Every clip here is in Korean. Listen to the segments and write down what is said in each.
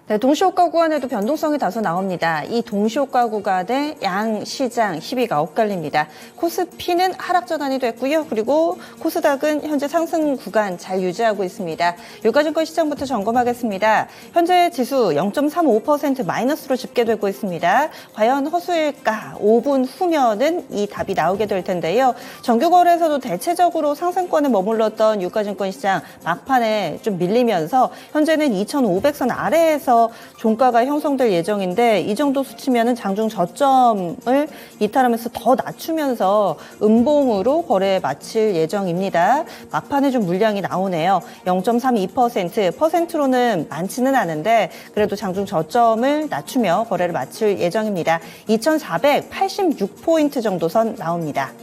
네, 동시효과 구간에도 변동성이 다소 나옵니다. 이 동시효과 구간에 양시장 시비가 엇갈립니다. 코스피는 하락 전환이 됐고요. 그리고 코스닥은 현재 상승 구간 잘 유지하고 있습니다. 유가증권 시장부터 점검하겠습니다. 현재 지수 0.35% 마이너스로 집계되고 있습니다. 과연 허수일까? 5분 후면은 이 답이 나오게 될 텐데요. 정규거래에서도 대체적으로 상승권에 머물렀던 유가증권 시장 막판에 좀 밀리면서 현재는 2,500선 아래에서 종가가 형성될 예정인데 이 정도 수치면은 장중 저점을 이탈하면서 더 낮추면서 음봉으로 거래 마칠 예정입니다. 막판에 좀 물량이 나오네요. 0.32%, 퍼센트로는 많지는 않은데 그래도 장중 저점을 낮추며 거래를 마칠 예정입니다. 2,486포인트 정도 선 나옵니다.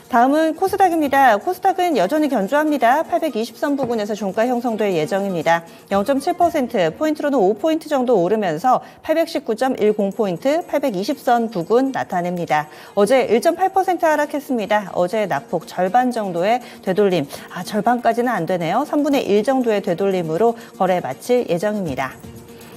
다음은 코스닥입니다. 코스닥은 여전히 견조합니다. 820선 부근에서 종가 형성될 예정입니다. 0.7%, 포인트로는 5포인트 정도 오르면서 819.10포인트, 820선 부근 나타냅니다. 어제 1.8% 하락했습니다. 어제 낙폭 절반 정도의 되돌림, 절반까지는 안 되네요. 3분의 1 정도의 되돌림으로 거래 마칠 예정입니다.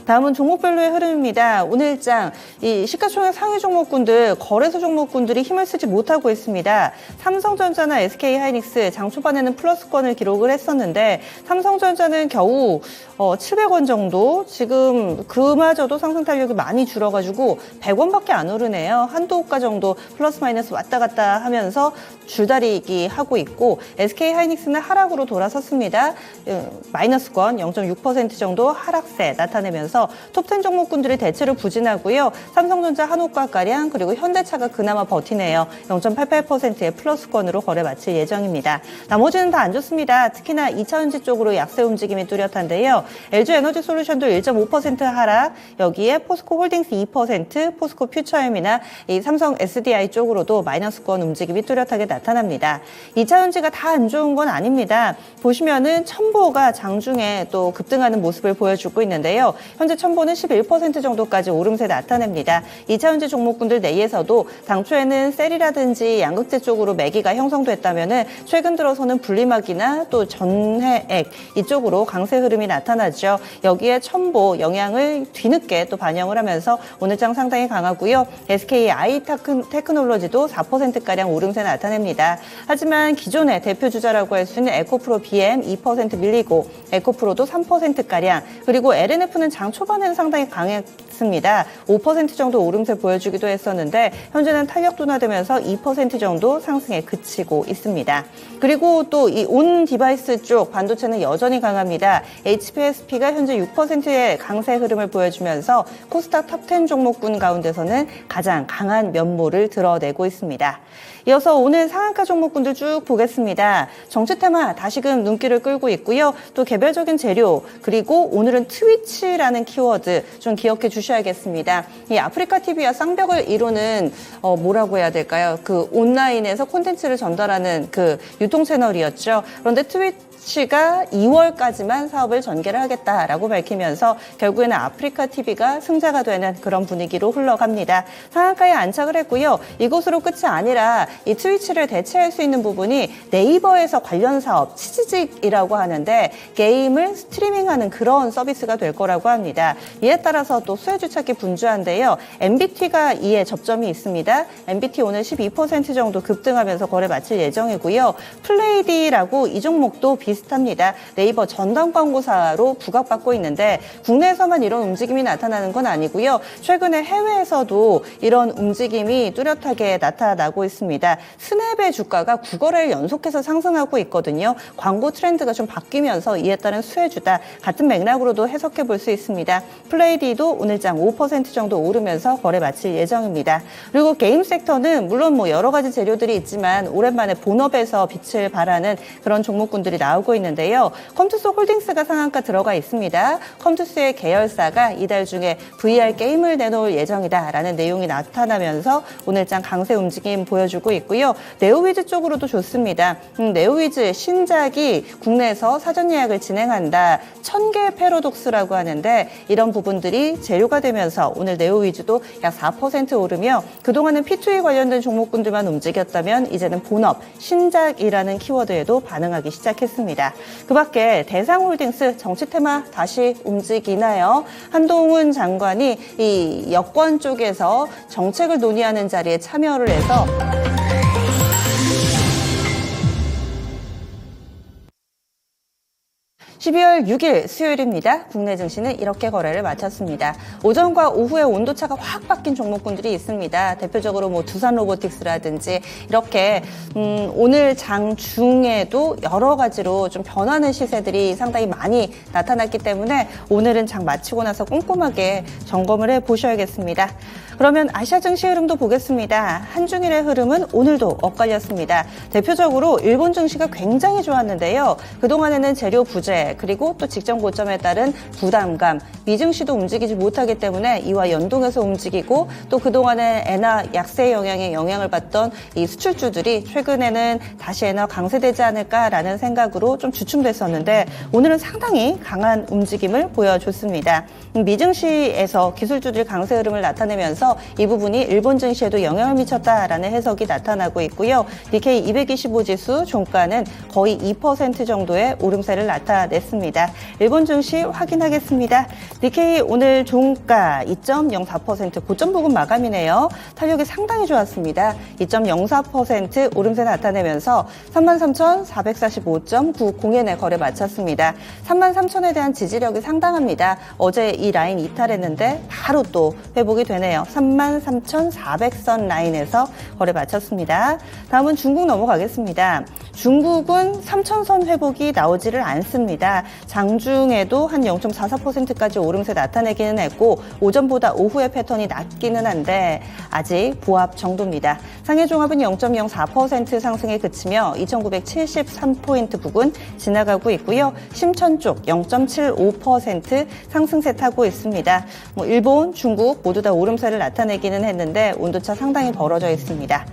다음은 종목별로의 흐름입니다. 오늘장 이 시가총액 상위 종목군들, 거래소 종목군들이 힘을 쓰지 못하고 있습니다. 삼성전자나 SK하이닉스 장 초반에는 플러스권을 기록을 했었는데 삼성전자는 겨우 700원 정도, 지금 그마저도 상승 탄력이 많이 줄어가지고 100원밖에 안 오르네요. 한두 호가 정도 플러스 마이너스 왔다 갔다 하면서 줄다리기 하고 있고 SK하이닉스는 하락으로 돌아섰습니다. 마이너스권 0.6% 정도 하락세 나타내면서 톱10 종목군들이 대체로 부진하고요. 삼성전자 한호가가량 그리고 현대차가 그나마 버티네요. 0.88%의 플러스권으로 거래 마칠 예정입니다. 나머지는 다 안 좋습니다. 특히나 2차전지 쪽으로 약세 움직임이 뚜렷한데요. LG에너지솔루션도 1.5% 하락, 여기에 포스코홀딩스 2%, 포스코 퓨처엠이나 이 삼성 SDI 쪽으로도 마이너스권 움직임이 뚜렷하게 나타납니다. 2차전지가 다 안 좋은 건 아닙니다. 보시면은 첨보가 장중에 또 급등하는 모습을 보여주고 있는데요. 현재 첨보는 11% 정도까지 오름세 나타냅니다. 2차전지 종목군들 내에서도 당초에는 셀이라든지 양극재 쪽으로 매기가 형성됐다면은 최근 들어서는 분리막이나 또 전해액 이쪽으로 강세 흐름이 나타나죠. 여기에 첨보 영향을 뒤늦게 또 반영을 하면서 오늘장 상당히 강하고요. SK 아이테크놀로지도 4%가량 오름세 나타냅니다. 하지만 기존의 대표 주자라고 할 수 있는 에코프로 BM 2% 밀리고 에코프로도 3%가량, 그리고 LNF는 장 초반에는 상당히 강했습니다. 5% 정도 오름세 보여주기도 했었는데 현재는 탄력 둔화되면서 2% 정도 상승에 그치고 있습니다. 그리고 또 이 온 디바이스 쪽 반도체는 여전히 강합니다. HPSP가 현재 6%의 강세 흐름을 보여주면서 코스닥 톱10 종목군 가운데서는 가장 강한 면모를 드러내고 있습니다. 이어서 오늘 상한가 종목군들 쭉 보겠습니다. 정치 테마 다시금 눈길을 끌고 있고요. 또 개별적인 재료, 그리고 오늘은 트위치라는 키워드 좀 기억해 주셔야겠습니다. 이 아프리카 TV와 쌍벽을 이루는 뭐라고 해야 될까요? 그 온라인에서 콘텐츠를 전달하는 그 유통 채널이었죠. 그런데 트위치가 2월까지만 사업을 전개를 하겠다라고 밝히면서 결국에는 아프리카 TV가 승자가 되는 그런 분위기로 흘러갑니다. 상한가에 안착을 했고요. 이것으로 끝이 아니라 이 트위치를 대체할 수 있는 부분이 네이버에서 관련 사업, 치지직이라고 하는데 게임을 스트리밍하는 그런 서비스가 될 거라고 합니다. 이에 따라서 또 수혜주 찾기 분주한데요. MBT가 이에 접점이 있습니다. MBT 오늘 12% 정도 급등하면서 거래 마칠 예정이고요. 플레이디라고 이 종목도 비슷합니다. 네이버 전담 광고사로 부각받고 있는데 국내에서만 이런 움직임이 나타나는 건 아니고요. 최근에 해외에서도 이런 움직임이 뚜렷하게 나타나고 있습니다. 스냅의 주가가 9거래를 연속해서 상승하고 있거든요. 광고 트렌드가 좀 바뀌면서 이에 따른 수혜주다. 같은 맥락으로도 해석해 볼 수 있습니다. 플레이디도 오늘장 5% 정도 오르면서 거래 마칠 예정입니다. 그리고 게임 섹터는 물론 뭐 여러 가지 재료들이 있지만 오랜만에 본업에서 빛을 발하는 그런 종목군들이 나오고 있는데요. 컴투스 홀딩스가 상한가 들어가 있습니다. 컴투스의 계열사가 이달 중에 VR 게임을 내놓을 예정이다라는 내용이 나타나면서 오늘장 강세 움직임 보여주고 있고요. 네오위즈 쪽으로도 좋습니다. 네오위즈 신작이 국내에서 사전 예약을 진행한다. 1000개 패러독스라고 하는데 이런 부분들이 재료가 되면서 오늘 네오위즈도 약 4% 오르며 그동안은 P2E 관련된 종목군들만 움직였다면 이제는 본업, 신작이라는 키워드에도 반응하기 시작했습니다. 중요합니다. 그 밖에 대상홀딩스 정치 테마 다시 움직이나요? 한동훈 장관이 이 여권 쪽에서 정책을 논의하는 자리에 참여를 해서 12월 6일 수요일입니다. 국내 증시는 이렇게 거래를 마쳤습니다. 오전과 오후에 온도차가 확 바뀐 종목군들이 있습니다. 대표적으로 두산 로보틱스라든지 이렇게 오늘 장 중에도 여러 가지로 좀 변하는 시세들이 상당히 많이 나타났기 때문에 오늘은 장 마치고 나서 꼼꼼하게 점검을 해보셔야겠습니다. 그러면 아시아 증시 흐름도 보겠습니다. 한중일의 흐름은 오늘도 엇갈렸습니다. 대표적으로 일본 증시가 굉장히 좋았는데요. 그동안에는 재료 부재 그리고 또 직전 고점에 따른 부담감, 미증시도 움직이지 못하기 때문에 이와 연동해서 움직이고 또 그동안에 엔화 약세 영향에 영향을 받던 이 수출주들이 최근에는 다시 엔화 강세되지 않을까라는 생각으로 좀 주춤됐었는데 오늘은 상당히 강한 움직임을 보여줬습니다. 미증시에서 기술주들이 강세 흐름을 나타내면서 이 부분이 일본 증시에도 영향을 미쳤다라는 해석이 나타나고 있고요. 니케이 225 지수 종가는 거의 2% 정도의 오름세를 나타냈습니다. 일본 증시 확인하겠습니다. 니케이 오늘 종가 2.04% 고점 부근 마감이네요. 탄력이 상당히 좋았습니다. 2.04% 오름세 나타내면서 33,445.90엔에 거래 마쳤습니다. 33,000에 대한 지지력이 상당합니다. 어제 이 라인 이탈했는데 바로 또 회복이 되네요. 33,400선 라인에서 거래 마쳤습니다. 다음은 중국 넘어가겠습니다. 중국은 3,000선 회복이 나오지를 않습니다. 장중에도 한 0.44%까지 오름세 나타내기는 했고 오전보다 오후의 패턴이 낮기는 한데 아직 보합 정도입니다. 상해 종합은 0.04% 상승에 그치며 2,973포인트 부근 지나가고 있고요. 심천 쪽 0.75% 상승세 타고 있습니다. 일본, 중국 모두 다 오름세를 나타내기는 했는데 온도차 상당히 벌어져 있습니다.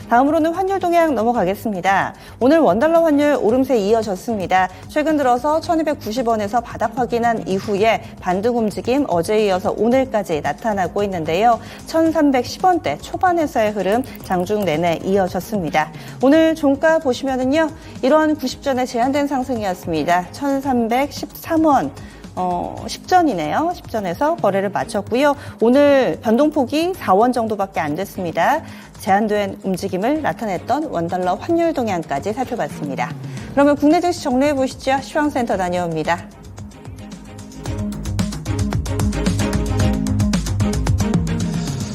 다음으로는 환율 동향 넘어가겠습니다. 오늘 원달러 환율 오름세 이어졌습니다. 최근 들어서 1290원에서 바닥 확인한 이후에 반등 움직임 어제에 이어서 오늘까지 나타나고 있는데요. 1310원대 초반에서의 흐름 장중 내내 이어졌습니다. 오늘 종가 보시면은요. 이런 90전에 제한된 상승이었습니다. 1313원. 10전이네요. 10전에서 거래를 마쳤고요. 오늘 변동폭이 4원 정도밖에 안 됐습니다. 제한된 움직임을 나타냈던 원달러 환율 동향까지 살펴봤습니다. 그러면 국내 증시 정리해 보시죠. 시황센터 다녀옵니다.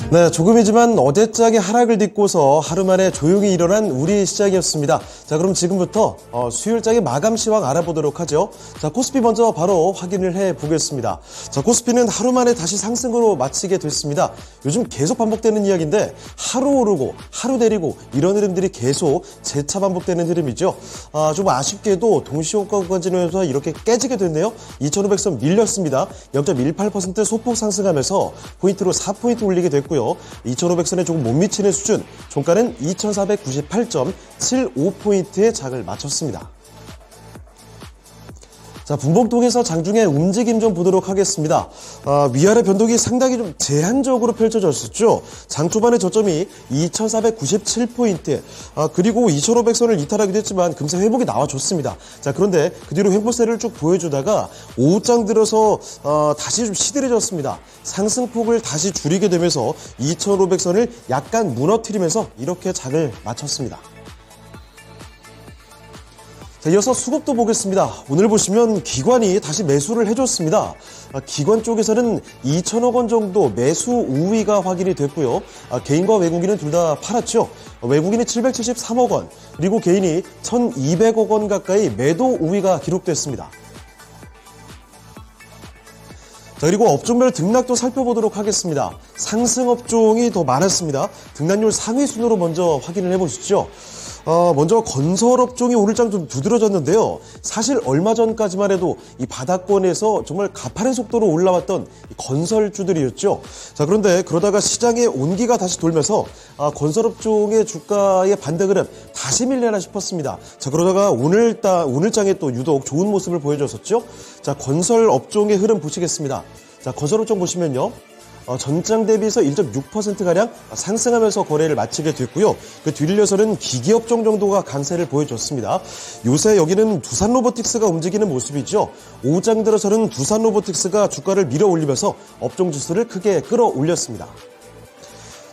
네, 조금이지만 어제장의 하락을 딛고서 하루 만에 조용히 일어난 우리 시장이었습니다. 자, 그럼 지금부터 수요일장의 마감 시황 알아보도록 하죠. 자, 코스피 먼저 바로 확인을 해보겠습니다. 자, 코스피는 하루 만에 다시 상승으로 마치게 됐습니다. 요즘 계속 반복되는 이야기인데 하루 오르고 하루 내리고 이런 흐름들이 계속 재차 반복되는 흐름이죠. 좀 아쉽게도 동시호가 구간지에서 이렇게 깨지게 됐네요. 2,500선 밀렸습니다. 0.18% 소폭 상승하면서 포인트로 4포인트 올리게 됐고요. 2,500선에 조금 못 미치는 수준, 종가는 2,498.75포인트의 장을 마쳤습니다. 자, 분봉통에서 장중에 움직임 좀 보도록 하겠습니다. 위아래 변동이 상당히 좀 제한적으로 펼쳐졌었죠. 장 초반의 저점이 2,497포인트, 그리고 2,500선을 이탈하기도 했지만 금세 회복이 나와줬습니다. 자, 그런데 그 뒤로 횡보세를 쭉 보여주다가 오후장 들어서 다시 좀 시들해졌습니다. 상승폭을 다시 줄이게 되면서 2,500선을 약간 무너뜨리면서 이렇게 장을 마쳤습니다. 자, 이어서 수급도 보겠습니다. 오늘 보시면 기관이 다시 매수를 해줬습니다. 기관 쪽에서는 2천억 원 정도 매수 우위가 확인이 됐고요. 개인과 외국인은 둘 다 팔았죠. 외국인이 773억 원, 그리고 개인이 1,200억 원 가까이 매도 우위가 기록됐습니다. 자, 그리고 업종별 등락도 살펴보도록 하겠습니다. 상승 업종이 더 많았습니다. 등락률 상위 순으로 먼저 확인을 해보시죠. 먼저 건설업종이 오늘장 좀 두드러졌는데요. 사실 얼마 전까지만 해도 이 바닥권에서 정말 가파른 속도로 올라왔던 건설주들이었죠. 자, 그런데 그러다가 시장의 온기가 다시 돌면서 건설업종의 주가의 반등 흐름 다시 밀려나 싶었습니다. 자, 그러다가 오늘장에 또 유독 좋은 모습을 보여줬었죠. 자, 건설업종의 흐름 보시겠습니다. 자, 건설업종 보시면요. 전장 대비해서 1.6%가량 상승하면서 거래를 마치게 됐고요. 그 뒤를 이어서는 기계업종 정도가 강세를 보여줬습니다. 요새 여기는 두산 로보틱스가 움직이는 모습이죠. 오후장 들어서는 두산 로보틱스가 주가를 밀어 올리면서 업종 지수를 크게 끌어올렸습니다.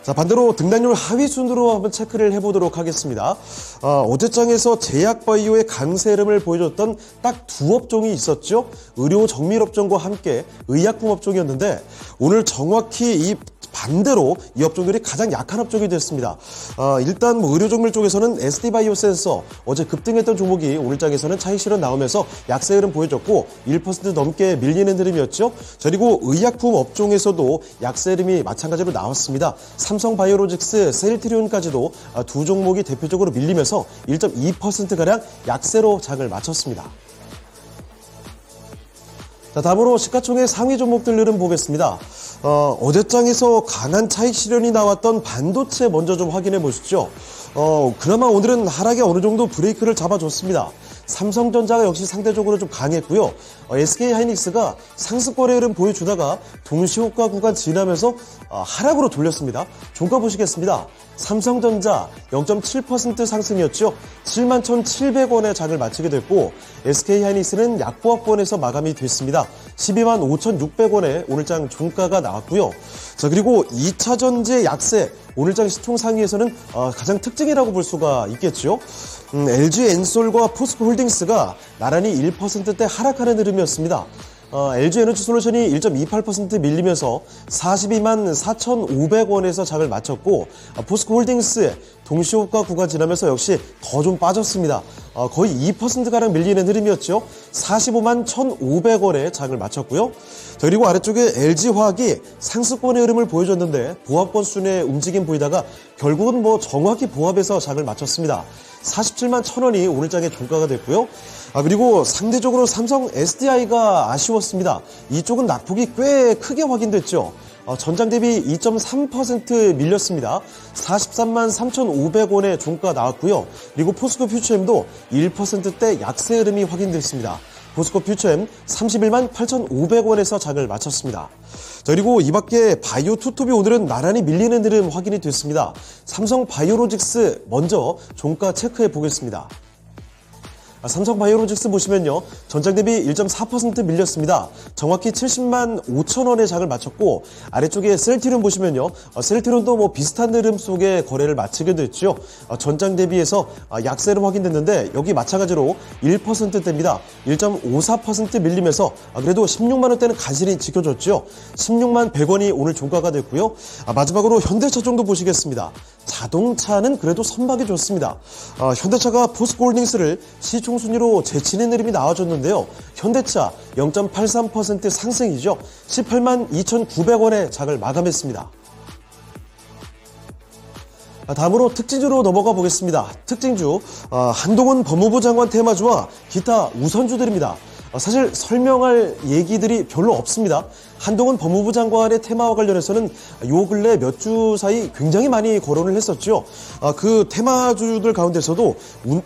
자, 반대로 등락률 하위 순으로 한번 체크를 해보도록 하겠습니다. 어제장에서 제약바이오의 강세 흐름을 보여줬던 딱 두 업종이 있었죠. 의료 정밀업종과 함께 의약품 업종이었는데 오늘 정확히 이 반대로 이 업종들이 가장 약한 업종이 됐습니다. 일단 의료 정밀 쪽에서는 SD바이오 센서 어제 급등했던 종목이 오늘 장에서는 차익 실현 나오면서 약세 흐름 보여줬고 1% 넘게 밀리는 흐름이었죠. 그리고 의약품 업종에서도 약세 흐름이 마찬가지로 나왔습니다. 삼성바이오로직스, 셀트리온까지도 두 종목이 대표적으로 밀리면서 1.2%가량 약세로 장을 마쳤습니다. 자, 다음으로 시가총액 상위 종목들 흐름 보겠습니다. 어제장에서 강한 차익 실현이 나왔던 반도체 먼저 좀 확인해 보시죠. 그나마 오늘은 하락에 어느 정도 브레이크를 잡아줬습니다. 삼성전자가 역시 상대적으로 좀 강했고요. SK하이닉스가 상승거래 흐름 보여주다가 동시호가 구간 지나면서 하락으로 돌렸습니다. 종가 보시겠습니다. 삼성전자 0.7% 상승이었죠. 71,700원에 장을 마치게 됐고 SK하이닉스는 약보합권에서 마감이 됐습니다. 125,600원에 오늘장 종가가 나왔고요. 자, 그리고 2차전지 약세 오늘장 시총 상위에서는 가장 특징이라고 볼 수가 있겠죠. LG엔솔과 포스코홀딩스가 나란히 1%대 하락하는 흐름이었습니다. LG에너지솔루션이 1.28% 밀리면서 42만 4,500원에서 장을 마쳤고 포스코홀딩스 동시호가 구간 지나면서 역시 더 좀 빠졌습니다. 거의 2%가량 밀리는 흐름이었죠. 45만 1,500원에 장을 마쳤고요. 그리고 아래쪽에 LG화학이 상승권의 흐름을 보여줬는데 보합권 순의 움직임 보이다가 결국은 정확히 보합에서 장을 마쳤습니다. 47만 1,000원이 오늘 장의 종가가 됐고요. 그리고 상대적으로 삼성 SDI가 아쉬웠습니다. 이쪽은 낙폭이 꽤 크게 확인됐죠. 전장 대비 2.3% 밀렸습니다. 43만 3,500원의 종가가 나왔고요. 그리고 포스코 퓨처엠도 1%대 약세 흐름이 확인됐습니다. 포스코 퓨처엠 31만 8,500원에서 장을 마쳤습니다. 그리고 이 밖에 바이오 투톱이 오늘은 나란히 밀리는 흐름 확인이 됐습니다. 삼성 바이오로직스 먼저 종가 체크해 보겠습니다. 삼성바이오로직스 보시면요. 전장 대비 1.4% 밀렸습니다. 정확히 70만 5천원의 장을 마쳤고 아래쪽에 셀트리온 보시면요. 셀트리온도 비슷한 흐름 속에 거래를 마치게 됐죠. 전장 대비해서 약세로 확인됐는데 여기 마찬가지로 1%대입니다. 1.54% 밀리면서 그래도 16만 원대는 간신히 지켜줬죠. 16만 100원이 오늘 종가가 됐고요. 마지막으로 현대차 정도 보시겠습니다. 자동차는 그래도 선박이 좋습니다. 현대차가 포스코홀딩스를 시총 순위로 제치는 흐름이 나와줬는데요. 현대차 0.83% 상승이죠. 18만 2,900원에 장을 마감했습니다. 다음으로 특징주로 넘어가 보겠습니다. 특징주, 한동훈 법무부 장관 테마주와 기타 우선주들입니다. 사실 설명할 얘기들이 별로 없습니다. 한동훈 법무부 장관의 테마와 관련해서는 요 근래 몇 주 사이 굉장히 많이 거론을 했었죠. 그 테마주들 가운데서도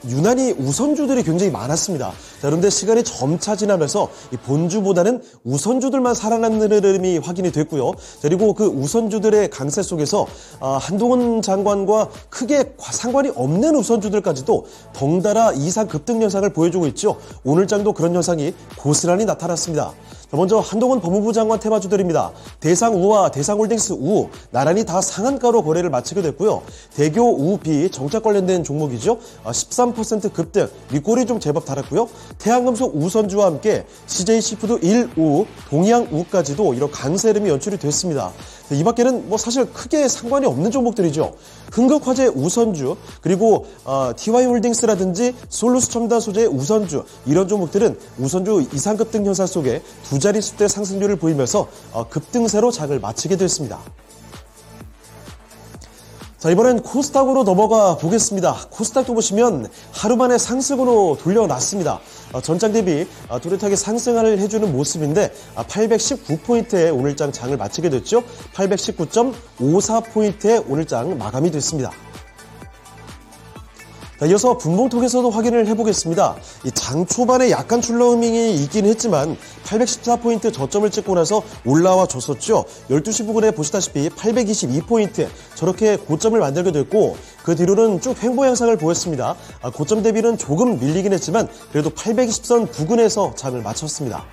유난히 우선주들이 굉장히 많았습니다. 자, 그런데 시간이 점차 지나면서 이 본주보다는 우선주들만 살아남는 흐름이 확인이 됐고요. 그리고 그 우선주들의 강세 속에서 한동훈 장관과 크게 상관이 없는 우선주들까지도 덩달아 이상 급등 현상을 보여주고 있죠. 오늘장도 그런 현상이 고스란히 나타났습니다. 먼저 한동훈 법무부 장관 테마주들입니다. 대상우와 대상홀딩스 우 나란히 다 상한가로 거래를 마치게 됐고요. 대교 우비 정책 관련된 종목이죠. 13% 급등, 밑골이 좀 제법 달았고요. 태양금속 우선주와 함께 CJ시푸드 1우, 동양우까지도 이런 강세 흐름이 연출이 됐습니다. 이 밖에는 사실 크게 상관이 없는 종목들이죠. 흥국화재 우선주, 그리고 TY홀딩스라든지 솔루스 첨단 소재의 우선주, 이런 종목들은 우선주 이상 급등 현상 속에 두 자릿수대 상승률을 보이면서 급등세로 장을 마치게 됐습니다. 자, 이번엔 코스닥으로 넘어가 보겠습니다. 코스닥도 보시면 하루 만에 상승으로 돌려놨습니다. 전장 대비 뚜렷하게 상승을 해주는 모습인데 819포인트에 오늘장 장을 마치게 됐죠. 819.54포인트에 오늘장 마감이 됐습니다. 자, 이어서 분봉톡에서도 확인을 해보겠습니다. 이 장 초반에 약간 출렁임이 있긴 했지만 814포인트 저점을 찍고 나서 올라와 줬었죠. 12시 부근에 보시다시피 822포인트 저렇게 고점을 만들게 됐고 그 뒤로는 쭉 횡보 양상을 보였습니다. 고점 대비는 조금 밀리긴 했지만 그래도 820선 부근에서 장을 마쳤습니다.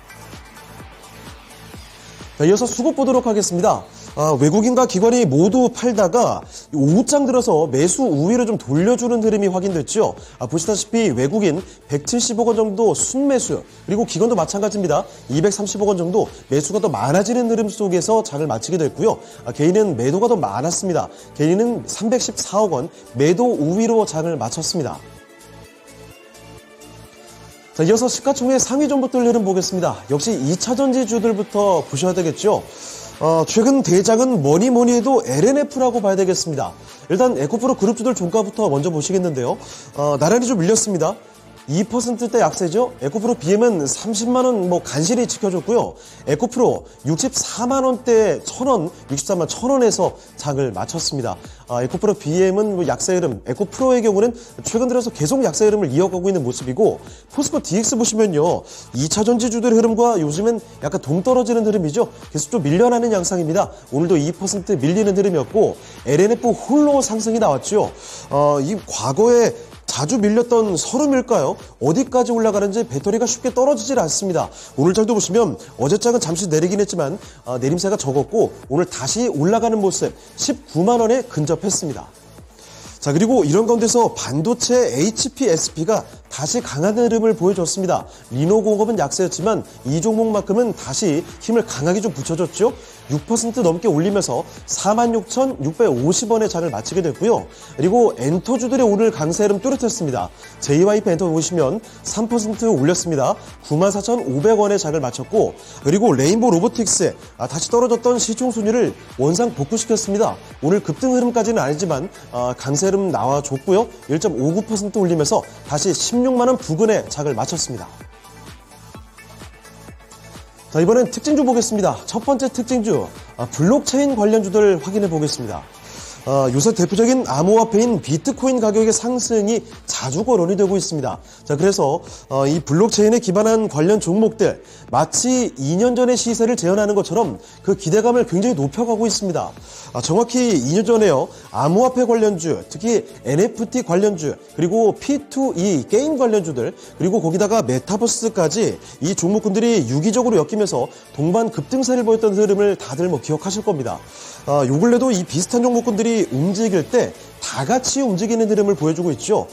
자, 이어서 수급 보도록 하겠습니다. 외국인과 기관이 모두 팔다가 오후장 들어서 매수 우위로 좀 돌려주는 흐름이 확인됐죠. 보시다시피 외국인 170억 원 정도 순매수, 그리고 기관도 마찬가지입니다. 230억 원 정도 매수가 더 많아지는 흐름 속에서 장을 마치게 됐고요. 개인은 매도가 더 많았습니다. 개인은 314억 원 매도 우위로 장을 마쳤습니다. 자, 이어서 시가총액 상위 종목들 흐름 보겠습니다. 역시 2차전지주들부터 보셔야 되겠죠. 최근 대장은 뭐니 해도 LNF라고 봐야 되겠습니다. 일단 에코프로 그룹주들 종가부터 먼저 보시겠는데요. 나란히 좀 밀렸습니다. 2%대 약세죠. 에코프로 BM은 30만원 간신히 지켜줬고요. 에코프로 64만원대 1,000원, 63만 1,000원에서 장을 마쳤습니다. 에코프로 BM은 약세 흐름, 에코프로의 경우는 최근 들어서 계속 약세 흐름을 이어가고 있는 모습이고, 포스코 DX 보시면요. 2차전지주들의 흐름과 요즘은 약간 동떨어지는 흐름이죠. 계속 좀 밀려나는 양상입니다. 오늘도 2% 밀리는 흐름이었고, LNF 홀로 상승이 나왔죠. 이 과거에 자주 밀렸던 서름일까요? 어디까지 올라가는지 배터리가 쉽게 떨어지질 않습니다. 오늘 장도 보시면 어제장은 잠시 내리긴 했지만 내림세가 적었고 오늘 다시 올라가는 모습 19만 원에 근접했습니다. 자, 그리고 이런 가운데서 반도체 HPSP가 다시 강한 흐름을 보여줬습니다. 리노공업은 약세였지만 이 종목만큼은 다시 힘을 강하게 좀 붙여줬죠. 6% 넘게 올리면서 46,650원의 장을 마치게 됐고요. 그리고 엔터주들의 오늘 강세 흐름 뚜렷했습니다. JYP 엔터 보시면 3% 올렸습니다. 94,500원의 장을 마쳤고, 그리고 레인보우 로보틱스 다시 떨어졌던 시총 순위를 원상 복구시켰습니다. 오늘 급등 흐름까지는 아니지만 강세 흐름 나와줬고요. 1.59% 올리면서 다시 16만원 부근의 장을 마쳤습니다. 자, 이번엔 특징주 보겠습니다. 첫 번째 특징주, 블록체인 관련주들 확인해 보겠습니다. 요새 대표적인 암호화폐인 비트코인 가격의 상승이 자주 거론이 되고 있습니다. 자, 그래서 이 블록체인에 기반한 관련 종목들 마치 2년 전의 시세를 재현하는 것처럼 그 기대감을 굉장히 높여가고 있습니다. 정확히 2년 전에요. 암호화폐 관련주, 특히 NFT 관련주, 그리고 P2E 게임 관련주들, 그리고 거기다가 메타버스까지 이 종목군들이 유기적으로 엮이면서 동반 급등세를 보였던 흐름을 다들 기억하실 겁니다. 요 근래도 이 비슷한 종목군들이 움직일 때 다 같이 움직이는 흐름을 보여주고 있죠.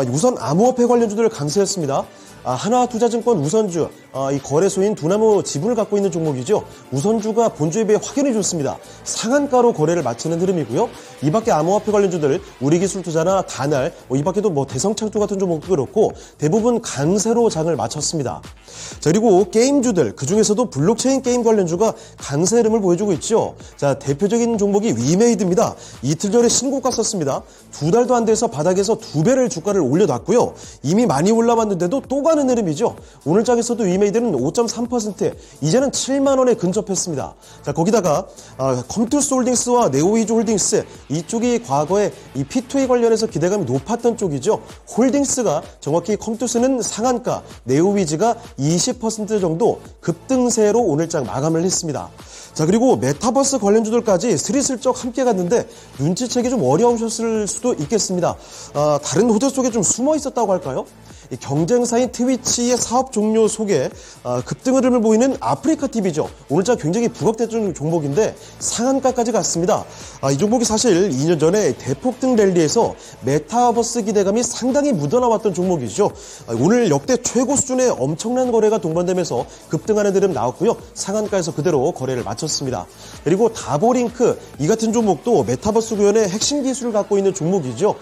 우선 암호화폐 관련주들 강세였습니다. 하나투자증권 우선주, 이 거래소인 두나무 지분을 갖고 있는 종목이죠. 우선주가 본주에 비해 확연히 좋습니다. 상한가로 거래를 마치는 흐름이고요. 이 밖에 암호화폐 관련주들, 우리기술투자나 다날, 이 밖에도 대성창조 같은 종목도 그렇고 대부분 강세로 장을 마쳤습니다. 자, 그리고 게임주들, 그 중에서도 블록체인 게임 관련주가 강세 흐름을 보여주고 있죠. 자, 대표적인 종목이 위메이드입니다. 이틀 전에 신고가 썼습니다. 2달도 안 돼서 바닥에서 2배를 주가를 올려놨고요. 이미 많이 올라왔는데도 또 가는 흐름이죠. 오늘 장에서도 위메이드는 5.3%, 이제는 7만 원에 근접했습니다. 자, 거기다가 컴투스 홀딩스와 네오위즈 홀딩스, 이쪽이 과거에 이 P2E 관련해서 기대감이 높았던 쪽이죠. 홀딩스가 정확히 컴투스는 상한가, 네오위즈가 20% 정도 급등세로 오늘 장 마감을 했습니다. 자, 그리고 메타버스 관련주들까지 스리슬쩍 함께 갔는데 눈치채기 좀 어려우셨을 수도 있겠습니다. 다른 호재 속에 좀 숨어 있었다고 할까요? 이 경쟁사인 트위치의 사업 종료 속에 급등 흐름을 보이는 아프리카TV죠. 오늘자 굉장히 부각됐던 종목인데 상한가까지 갔습니다. 이 종목이 사실 2년 전에 대폭등 랠리에서 메타버스 기대감이 상당히 묻어나왔던 종목이죠. 오늘 역대 최고 수준의 엄청난 거래가 동반되면서 급등하는 흐름 나왔고요. 상한가에서 그대로 거래를 마쳤습니다. 그리고 다보링크, 이 같은 종목도 메타버스 구현의 핵심 기술을 갖고 있는 종목이죠.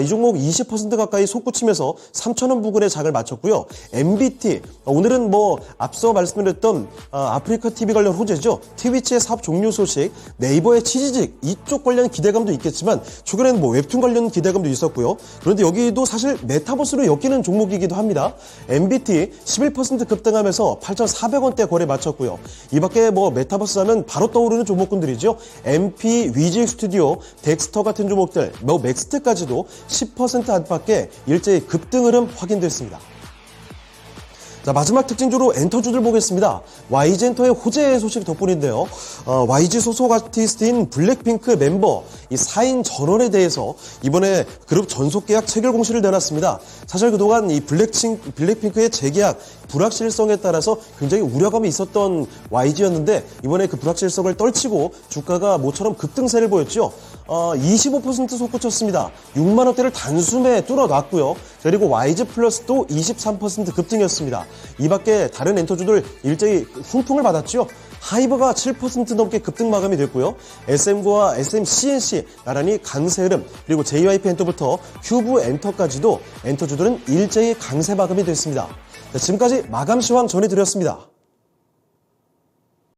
이 종목 20% 가까이 솟구치면서 3,000원 부근에 장을 마쳤고요. MBT, 오늘은 앞서 말씀드렸던 아프리카 TV 관련 호재죠. 트위치의 사업 종료 소식, 네이버의 치지직 이쪽 관련 기대감도 있겠지만 최근에는 웹툰 관련 기대감도 있었고요. 그런데 여기도 사실 메타버스로 엮이는 종목이기도 합니다. MBT 11% 급등하면서 8,400원대 거래 마쳤고요. 이 밖에 메타버스 하면 바로 떠오르는 종목군들이죠. MP, 위직 스튜디오, 덱스터 같은 종목들, 맥스트까지도 10% 안팎의 일제히 급등 흐름 확인됐습니다. 자, 마지막 특징주로 엔터주들 보겠습니다. YG엔터의 호재 소식 덕분인데요. YG 소속 아티스트인 블랙핑크 멤버 이 4인 전원에 대해서 이번에 그룹 전속 계약 체결 공시를 내놨습니다. 사실 그동안 이 블랙핑크의 재계약 불확실성에 따라서 굉장히 우려감이 있었던 YG였는데 이번에 그 불확실성을 떨치고 주가가 모처럼 급등세를 보였죠. 25% 솟구쳤습니다. 6만 원대를 단숨에 뚫어놨고요. 그리고 YG 플러스도 23% 급등이었습니다. 이 밖에 다른 엔터주들 일제히 훈풍을 받았죠. 하이버가 7% 넘게 급등 마감이 됐고요. SM과 SMCNC 나란히 강세 흐름, 그리고 JYP 엔터부터 큐브 엔터까지도 엔터주들은 일제히 강세 마감이 됐습니다. 자, 지금까지 마감 시황 전해드렸습니다.